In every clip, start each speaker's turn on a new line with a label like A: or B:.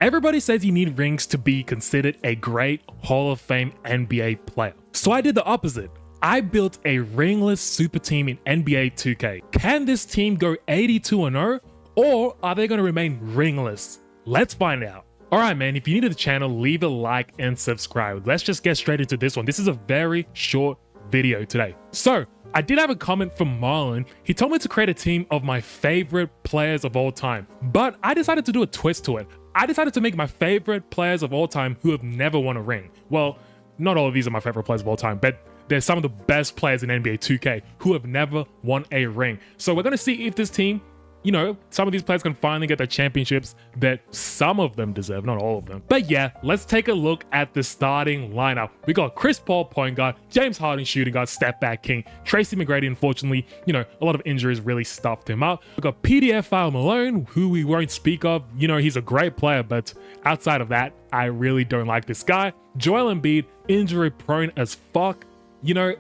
A: Everybody says you need rings to be considered a great Hall of Fame NBA player. So I did the opposite. I built a ringless super team in NBA 2K. Can this team go 82-0 or are they going to remain ringless? Let's find out. Alright man, if you're new to the channel, leave a like and subscribe. Let's just get straight into this one. This is a very short video today. So, I did have a comment from Marlon. He told me to create a team of my favorite players of all time, but I decided to do a twist to it. I decided to make my favorite players of all time who have never won a ring. Well, not all of these are my favorite players of all time, but they're some of the best players in NBA 2K who have never won a ring. So we're going to see if this team, you know, some of these players can finally get the championships that some of them deserve, not all of them. But yeah, let's take a look at the starting lineup. We got Chris Paul, point guard, James Harden, shooting guard, step back king, Tracy McGrady, unfortunately, you know, a lot of injuries really stuffed him up. We got PDF Malone, who we won't speak of. You know, he's a great player, but outside of that, I really don't like this guy. Joel Embiid, injury prone as fuck. You know,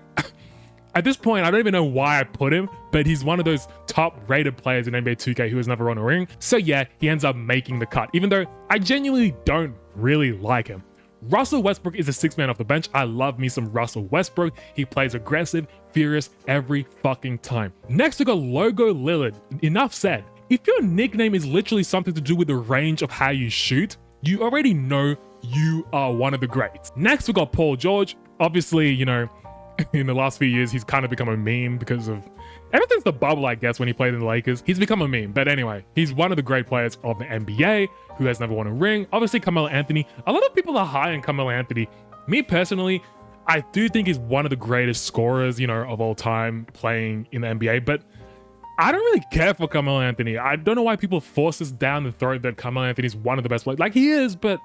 A: at this point, I don't even know why I put him, but he's one of those top rated players in NBA 2K who has never won a ring. So yeah, he ends up making the cut, even though I genuinely don't really like him. Russell Westbrook is a sixth man off the bench. I love me some Russell Westbrook. He plays aggressive, furious every fucking time. Next, we got Logo Lillard. Enough said. If your nickname is literally something to do with the range of how you shoot, you already know you are one of the greats. Next, we got Paul George. Obviously, you know, in the last few years, he's kind of become a meme because of ever since the bubble, I guess, when he played in the Lakers. He's become a meme. But anyway, he's one of the great players of the NBA who has never won a ring. Obviously, Carmelo Anthony. A lot of people are high on Carmelo Anthony. Me personally, I do think he's one of the greatest scorers, you know, of all time playing in the NBA. But I don't really care for Carmelo Anthony. I don't know why people force us down the throat that Carmelo Anthony is one of the best players. Like, he is, but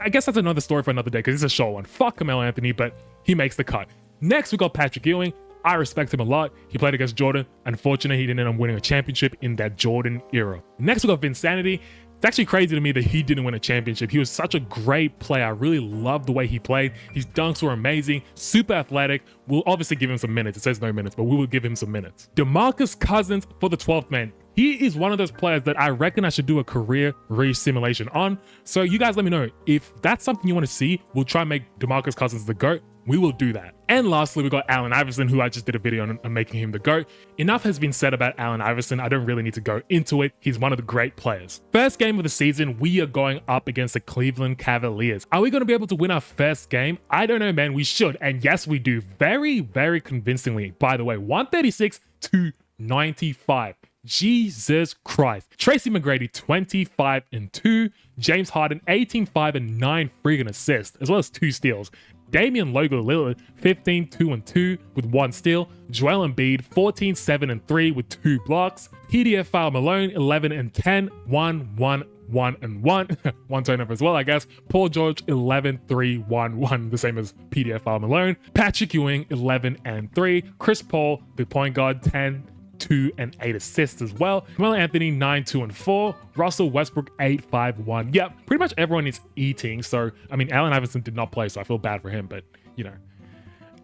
A: I guess that's another story for another day because it's a short one. Fuck Carmelo Anthony, but he makes the cut. Next, we got Patrick Ewing. I respect him a lot. He played against Jordan. Unfortunately, he didn't end up winning a championship in that Jordan era. Next, we got Vinsanity. It's actually crazy to me that he didn't win a championship. He was such a great player. I really loved the way he played. His dunks were amazing, super athletic. We'll obviously give him some minutes. It says no minutes, but we will give him some minutes. DeMarcus Cousins for the 12th man. He is one of those players that I reckon I should do a career re-simulation on. So you guys let me know. If that's something you want to see, we'll try and make DeMarcus Cousins the GOAT. We will do that. And lastly, we got Allen Iverson, who I just did a video on making him the GOAT. Enough has been said about Allen Iverson. I don't really need to go into it. He's one of the great players. First game of the season, we are going up against the Cleveland Cavaliers. Are we going to be able to win our first game? I don't know, man. We should. And yes, we do. Very, very convincingly. By the way, 136-95. Jesus Christ. Tracy McGrady, 25-2. James Harden, 18-5 and 9 friggin' assists, as well as 2 steals. Damian Logo Lillard, 15-2 with 1 steal. Joel Embiid, 14-7-3 with 2 blocks. PDF Malone, 11-10, 1-1. 1-1, 1 turnover as well, I guess. Paul George, 11-3-1-1, the same as PDF Malone. Patrick Ewing, 11-3. Chris Paul, the point guard, 10-2 and 8 assists as well. Carmelo Anthony, 9-2-4. Russell Westbrook, 8-5-1. Yeah, pretty much everyone is eating. So, I mean, Allen Iverson did not play, so I feel bad for him. But, you know,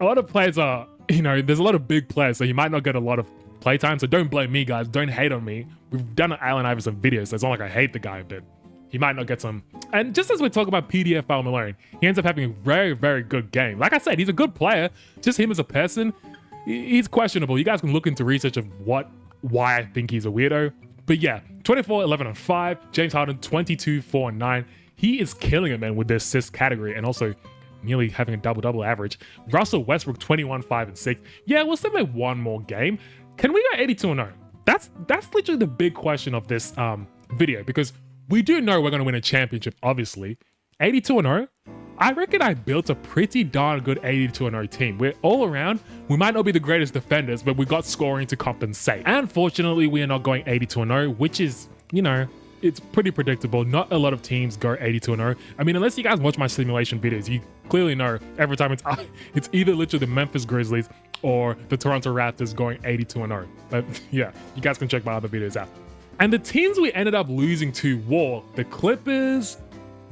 A: a lot of players are, you know, there's a lot of big players, so he might not get a lot of playtime. So don't blame me, guys. Don't hate on me. We've done an Allen Iverson video, so it's not like I hate the guy, but he might not get some. And just as we talk about PDF Malone, he ends up having a very, very good game. Like I said, he's a good player. Just him as a person, he's questionable. You guys can look into research of why I think he's a weirdo. But yeah, 24-11-5. James Harden, 22-4-9. He is killing it, man, with the assist category and also nearly having a double-double average. Russell Westbrook, 21-5-6. Yeah, we'll still make one more game. Can we go 82-0? That's literally the big question of this video, because we do know we're going to win a championship, obviously. 82-0? I reckon I built a pretty darn good 82-0 team. We're all around. We might not be the greatest defenders, but we got scoring to compensate. And unfortunately, we are not going 82-0, which is, you know, it's pretty predictable. Not a lot of teams go 82-0. I mean, unless you guys watch my simulation videos, you clearly know every time it's either literally the Memphis Grizzlies or the Toronto Raptors going 82-0. But yeah, you guys can check my other videos out. And the teams we ended up losing to were the Clippers,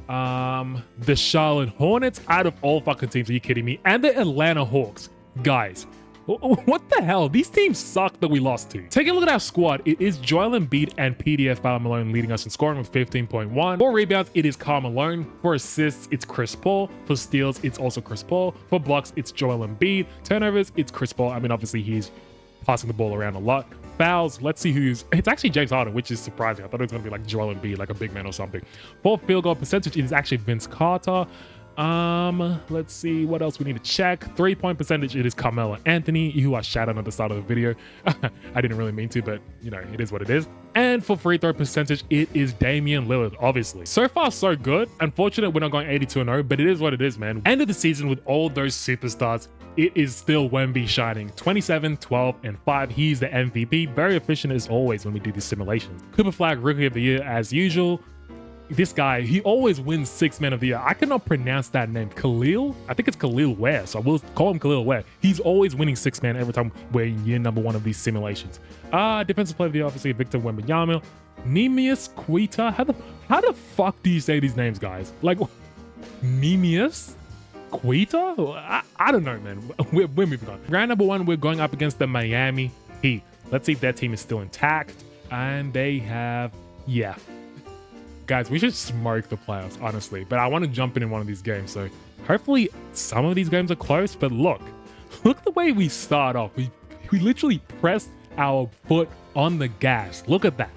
A: the Charlotte Hornets, out of all fucking teams, are you kidding me? And the Atlanta Hawks. Guys, What the hell? These teams suck that we lost to. Taking a look at our squad, it is Joel Embiid and PDF Malone leading us in scoring with 15.1. For rebounds, it is Karl Malone. For assists, it's Chris Paul. For steals, it's also Chris Paul. For blocks, it's Joel Embiid. Turnovers, it's Chris Paul. I mean, obviously, he's passing the ball around a lot. Fouls, let's see who's... It's actually James Harden, which is surprising. I thought it was going to be like Joel Embiid, like a big man or something. For field goal percentage, it is actually Vince Carter. Let's see what else we need to check. 3-point percentage, it is Carmelo Anthony, who I shouted at the start of the video. I didn't really mean to, but you know, it is what it is. And for free throw percentage, it is Damian Lillard, obviously. So far, so good. Unfortunate we're not going 82-0, but it is what it is, man. End of the season with all those superstars, it is still Wemby shining. 27, 12, and 5. He's the MVP. Very efficient as always when we do these simulations. Cooper Flag, Rookie of the Year as usual. This guy, he always wins 6 Man of the Year. I cannot pronounce that name. Khalil? I think it's Khalil Ware, so I will call him Khalil Ware. He's always winning 6 Man every time we're in year number 1 of these simulations. Defensive Player of the Year, obviously, Victor Wembanyama. Neemias Queta? How the fuck do you say these names, guys? Like, Neemias Queta? I don't know, man. We're moving on. Round number 1, we're going up against the Miami Heat. Let's see if their team is still intact. And they have, yeah. Guys, we should smoke the playoffs, honestly. But I want to jump in one of these games. So hopefully some of these games are close. But look the way we start off. We literally pressed our foot on the gas. Look at that.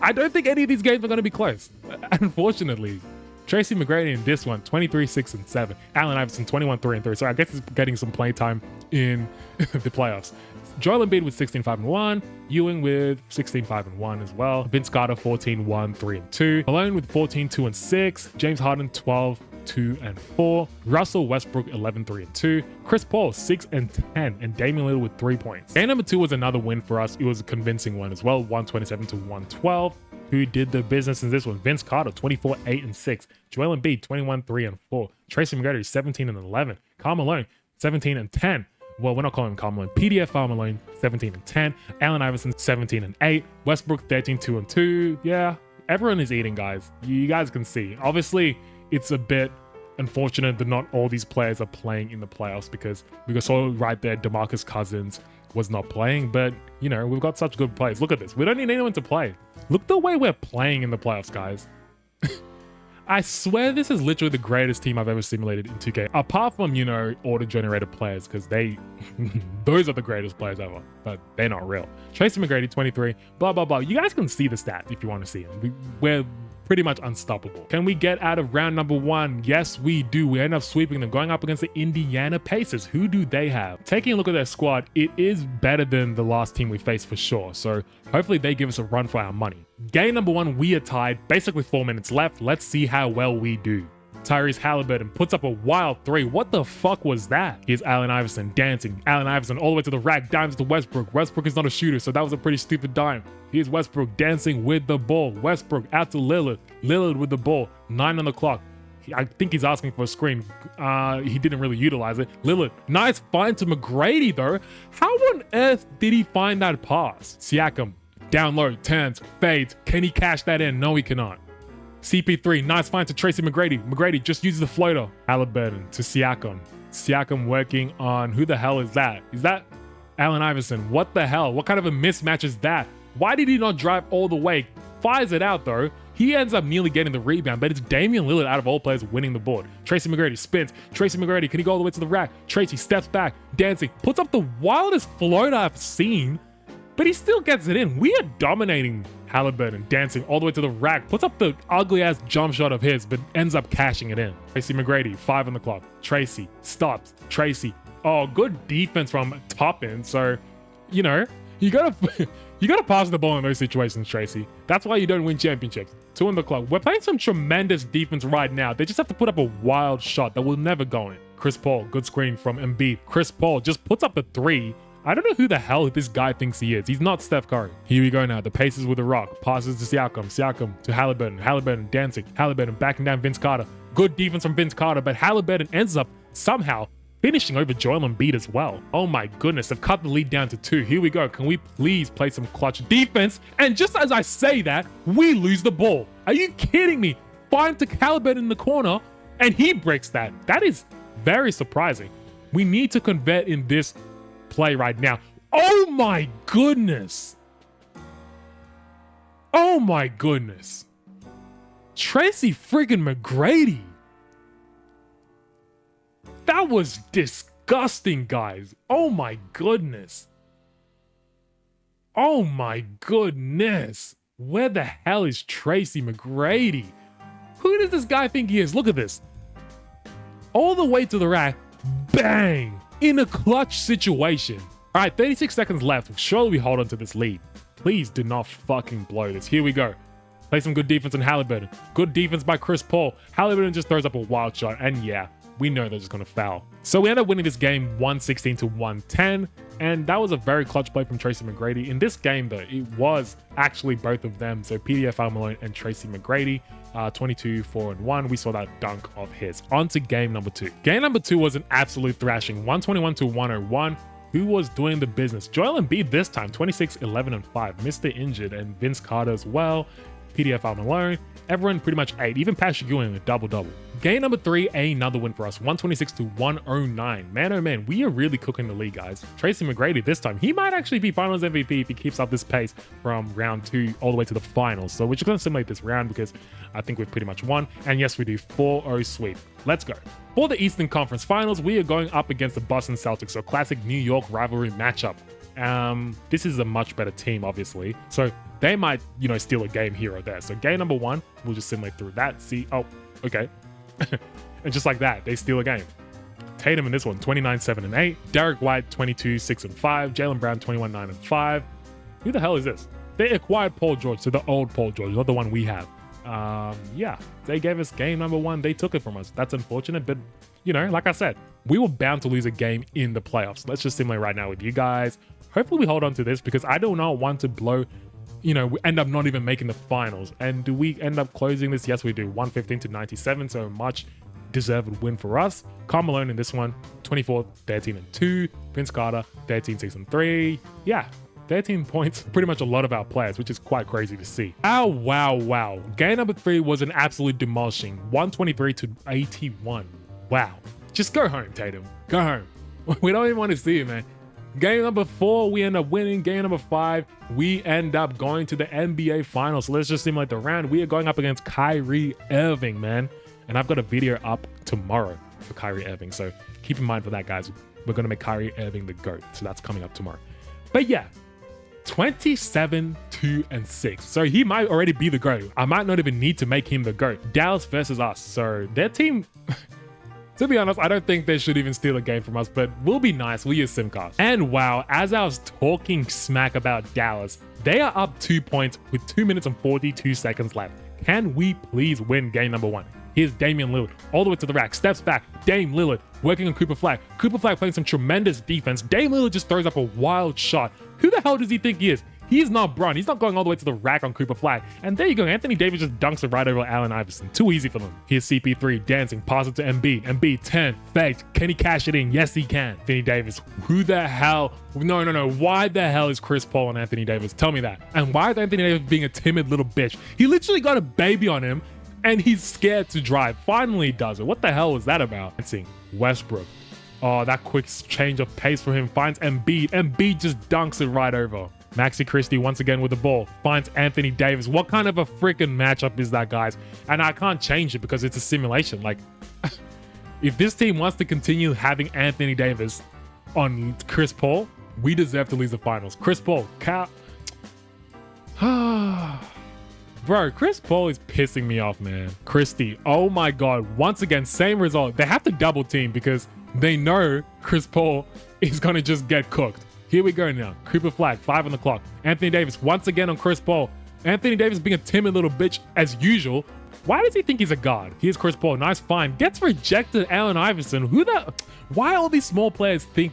A: I don't think any of these games are going to be close. Unfortunately. Tracy McGrady in this one, 23, 6, and 7. Allen Iverson, 21, 3, and 3. So I guess he's getting some play time in the playoffs. Joel Embiid with 16, 5, and 1. Ewing with 16, 5, and 1 as well. Vince Carter, 14, 1, 3, and 2. Malone with 14, 2, and 6. James Harden, 12, 2, and 4. Russell Westbrook, 11, 3, and 2. Chris Paul, 6, and 10. And Damian Lillard with 3 points. Game number 2 was another win for us. It was a convincing one as well. 127 to 112. Who did the business in this one? Vince Carter, 24, 8, and 6. Joel Embiid, 21, 3, and 4. Tracy McGrady, 17, and 11. Karl Malone, 17, and 10. Well, we're not calling him Karl Malone. PDF Karl Malone, 17, and 10. Allen Iverson, 17, and 8. Westbrook, 13, 2, and 2. Yeah, everyone is eating, guys. You guys can see. Obviously, it's a bit unfortunate that not all these players are playing in the playoffs because we saw right there DeMarcus Cousins was not playing, but you know, we've got such good players. Look at this. We don't need anyone to play. Look the way we're playing in the playoffs, guys. I swear this is literally the greatest team I've ever simulated in 2K. Apart from, you know, auto-generated players, because those are the greatest players ever, but they're not real. Tracy McGrady, 23, blah, blah, blah. You guys can see the stats if you want to see them. We're pretty much unstoppable. Can we get out of round number 1? Yes, we do. We end up sweeping them, going up against the Indiana Pacers. Who do they have? Taking a look at their squad, it is better than the last team we faced for sure. So hopefully they give us a run for our money. Game number 1, we are tied. Basically 4 minutes left. Let's see how well we do. Tyrese Halliburton puts up a wild 3. What the fuck was that? Here's Allen Iverson dancing. Allen Iverson all the way to the rack, dimes to Westbrook. Westbrook is not a shooter, so that was a pretty stupid dime. Here's Westbrook dancing with the ball. Westbrook out to Lillard. Lillard with the ball. 9 on the clock. I think he's asking for a screen. He didn't really utilize it. Lillard, nice find to McGrady though. How on earth did he find that pass? Siakam, down low, turns, fades. Can he cash that in? No, he cannot. CP3, nice find to Tracy McGrady. McGrady just uses the floater. Halliburton to Siakam. Siakam working on, who the hell is that? Is that Allen Iverson? What the hell? What kind of a mismatch is that? Why did he not drive all the way? Fires it out though. He ends up nearly getting the rebound, but it's Damian Lillard out of all players winning the board. Tracy McGrady spins. Tracy McGrady, can he go all the way to the rack? Tracy steps back, dancing, puts up the wildest float I've seen, but he still gets it in. We are dominating Halliburton, dancing all the way to the rack, puts up the ugly ass jump shot of his, but ends up cashing it in. Tracy McGrady, 5 on the clock. Tracy stops. Tracy, oh, good defense from top end. So, you know, you gotta pass the ball in those situations, Tracy. That's why you don't win championships. 2 on the clock. We're playing some tremendous defense right now. They just have to put up a wild shot that will never go in. Chris Paul, good screen from Embiid. Chris Paul just puts up the 3. I don't know who the hell this guy thinks he is. He's not Steph Curry. Here we go now. The Pacers with the rock. Passes to Siakam. Siakam to Halliburton. Halliburton dancing. Halliburton backing down Vince Carter. Good defense from Vince Carter, but Halliburton ends up somehow finishing over Joel Embiid as well. Oh my goodness, they've cut the lead down to 2. Here we go. Can we please play some clutch defense? And just as I say that, we lose the ball. Are you kidding me? Find to Halliburton in the corner, and he breaks that. That is very surprising. We need to convert in this play right now. Oh my goodness. Oh my goodness. Tracy freaking McGrady. That was disgusting, guys. Oh my goodness. Oh my goodness. Where the hell is Tracy McGrady? Who does this guy think he is? Look at this. All the way to the rack. Bang! In a clutch situation. All right, 36 seconds left. Surely we hold on to this lead. Please do not fucking blow this. Here we go. Play some good defense on Halliburton. Good defense by Chris Paul. Halliburton just throws up a wild shot. And yeah, we know they're just going to foul. So we end up winning this game 116 to 110. And that was a very clutch play from Tracy McGrady. In this game, though, it was actually both of them. So PDF Al Malone and Tracy McGrady, 22, 4, and 1. We saw that dunk of his. On to game number 2. Game number 2 was an absolute thrashing. 121 to 101. Who was doing the business? Joel Embiid this time, 26, 11, and 5. Mr. Injured, and Vince Carter as well. PDF Al Malone. Everyone pretty much 8. Even Patrick Ewing a double-double. Game number 3, another win for us. 126 to 109. Man, oh man, we are really cooking the league, guys. Tracy McGrady this time. He might actually be finals MVP if he keeps up this pace from round 2 all the way to the finals. So we're just going to simulate this round because I think we've pretty much won. And yes, we do 4-0 sweep. Let's go. For the Eastern Conference Finals, we are going up against the Boston Celtics, so classic New York rivalry matchup. This is a much better team, obviously. So they might, steal a game here or there. So game number 1, we'll just simulate through that. See, oh, okay. And just like that, they steal a game. Tatum in this one, 29, 7, and 8. Derek White, 22, 6, and 5. Jaylen Brown, 21, 9, and 5. Who the hell is this? They acquired Paul George, so the old Paul George, not the one we have. Yeah, they gave us game number 1. They took it from us. That's unfortunate, but like I said, we were bound to lose a game in the playoffs. Let's just simulate right now with you guys. Hopefully we hold on to this because I do not want to blow, we end up not even making the finals. And do we end up closing this? Yes, we do. 115 to 97, so much deserved win for us. Karl Malone in this one, 24, 13, and 2. Vince Carter, 13, 6, and 3. Yeah. 13 points, pretty much a lot of our players, which is quite crazy to see. Oh, wow. Game number 3 was an absolute demolishing. 123 to 81. Wow. Just go home, Tatum. Go home. We don't even want to see it, man. Game number 4, we end up winning. Game number 5, we end up going to the NBA Finals. So let's just simulate the round. We are going up against Kyrie Irving, man. And I've got a video up tomorrow for Kyrie Irving. So keep in mind for that, guys. We're going to make Kyrie Irving the GOAT. So that's coming up tomorrow. But yeah. 27, 2, and 6. So he might already be the GOAT. I might not even need to make him the GOAT. Dallas versus us. So their team, to be honest, I don't think they should even steal a game from us, but we'll be nice. We'll use Simcast. And wow, as I was talking smack about Dallas, they are up 2 points with 2 minutes and 42 seconds left. Can we please win game number 1? Here's Damian Lillard, all the way to the rack, steps back, Dame Lillard, working on Cooper Flag. Cooper Flag playing some tremendous defense. Dame Lillard just throws up a wild shot. Who the hell does he think he is? He is not Bron. He's not going all the way to the rack on Cooper Flag. And there you go. Anthony Davis just dunks it right over Allen Iverson. Too easy for them. Here's CP3 dancing, pass it to Embiid. Embiid 10, faked. Can he cash it in? Yes, he can. Anthony Davis. Who the hell? No. Why the hell is Chris Paul and Anthony Davis? Tell me that. And why is Anthony Davis being a timid little bitch? He literally got a baby on him and he's scared to drive. Finally he does it. What the hell was that about? Let's see. Westbrook. Oh, that quick change of pace for him. Finds Embiid. Embiid just dunks it right over. Maxi Christie once again with the ball. Finds Anthony Davis. What kind of a freaking matchup is that, guys? And I can't change it because it's a simulation. Like, if this team wants to continue having Anthony Davis on Chris Paul, we deserve to lose the finals. Chris Paul. Bro, Chris Paul is pissing me off, man. Christie. Oh my God. Once again, same result. They have to double team because they know Chris Paul is going to just get cooked. Here we go now. Cooper Flag, 5 on the clock. Anthony Davis once again on Chris Paul. Anthony Davis being a timid little bitch as usual. Why does he think he's a guard? Here's Chris Paul. Nice find. Gets rejected. Allen Iverson. Why all these small players think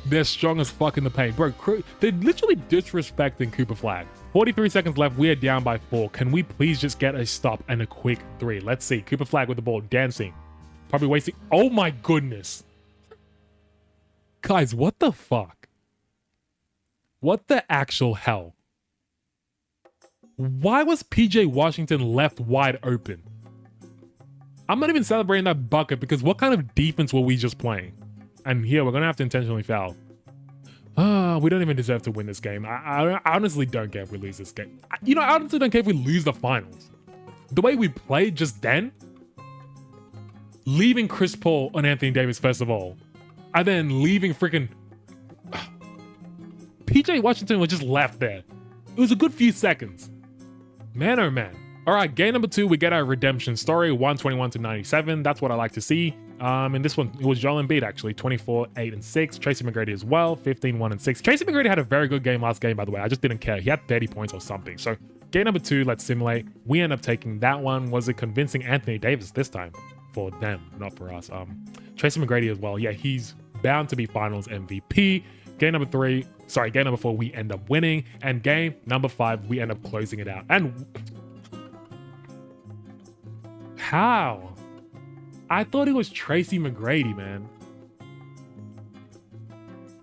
A: they're strong as fuck in the paint? Bro, they're literally disrespecting Cooper Flag. 43 seconds left. We are down by 4. Can we please just get a stop and a quick 3? Let's see. Cooper Flag with the ball. Dancing. Probably wasting. Oh my goodness. Guys, what the fuck? What the actual hell? Why was PJ Washington left wide open? I'm not even celebrating that bucket because what kind of defense were we just playing? And here, we're going to have to intentionally foul. We don't even deserve to win this game. I honestly don't care if we lose this game. I honestly don't care if we lose the finals. The way we played just then, leaving Chris Paul and Anthony Davis first of all, and then leaving freaking PJ Washington was just left there. It was a good few seconds. Man, oh man. All right, game number 2, we get our redemption story, 121-97. That's what I like to see. In this one, it was Joel Embiid actually, 24, 8, and 6. Tracy McGrady as well, 15, 1, and 6. Tracy McGrady had a very good game last game, by the way. I just didn't care. He had 30 points or something. So game number 2, let's simulate. We end up taking that one. Was it convincing Anthony Davis this time? For them, not for us. Tracy McGrady as well. Yeah, he's bound to be finals MVP. Game number 4, we end up winning. And game number 5, we end up closing it out. And how? I thought it was Tracy McGrady, man.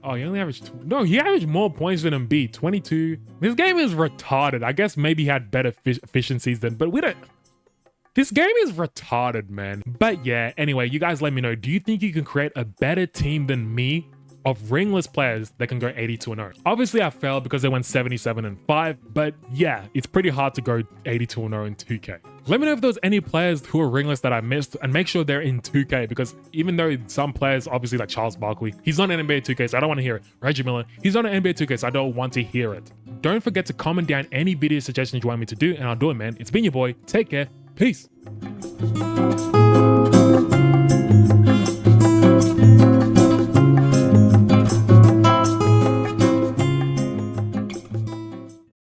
A: Oh, he only averaged... No, he averaged more points than Embiid, 22. This game is retarded. I guess maybe he had better efficiencies than... But we don't... This game is retarded, man. But yeah, anyway, you guys let me know. Do you think you can create a better team than me of ringless players that can go 82-0? Obviously, I failed because they went 77-5. But yeah, it's pretty hard to go 82-0 in 2K. Let me know if there's any players who are ringless that I missed, and make sure they're in 2K, because even though some players, obviously like Charles Barkley, he's on NBA 2K, so I don't want to hear it. Reggie Miller, he's on NBA 2K, so I don't want to hear it. Don't forget to comment down any video suggestions you want me to do, and I'll do it, man. It's been your boy. Take care. Peace.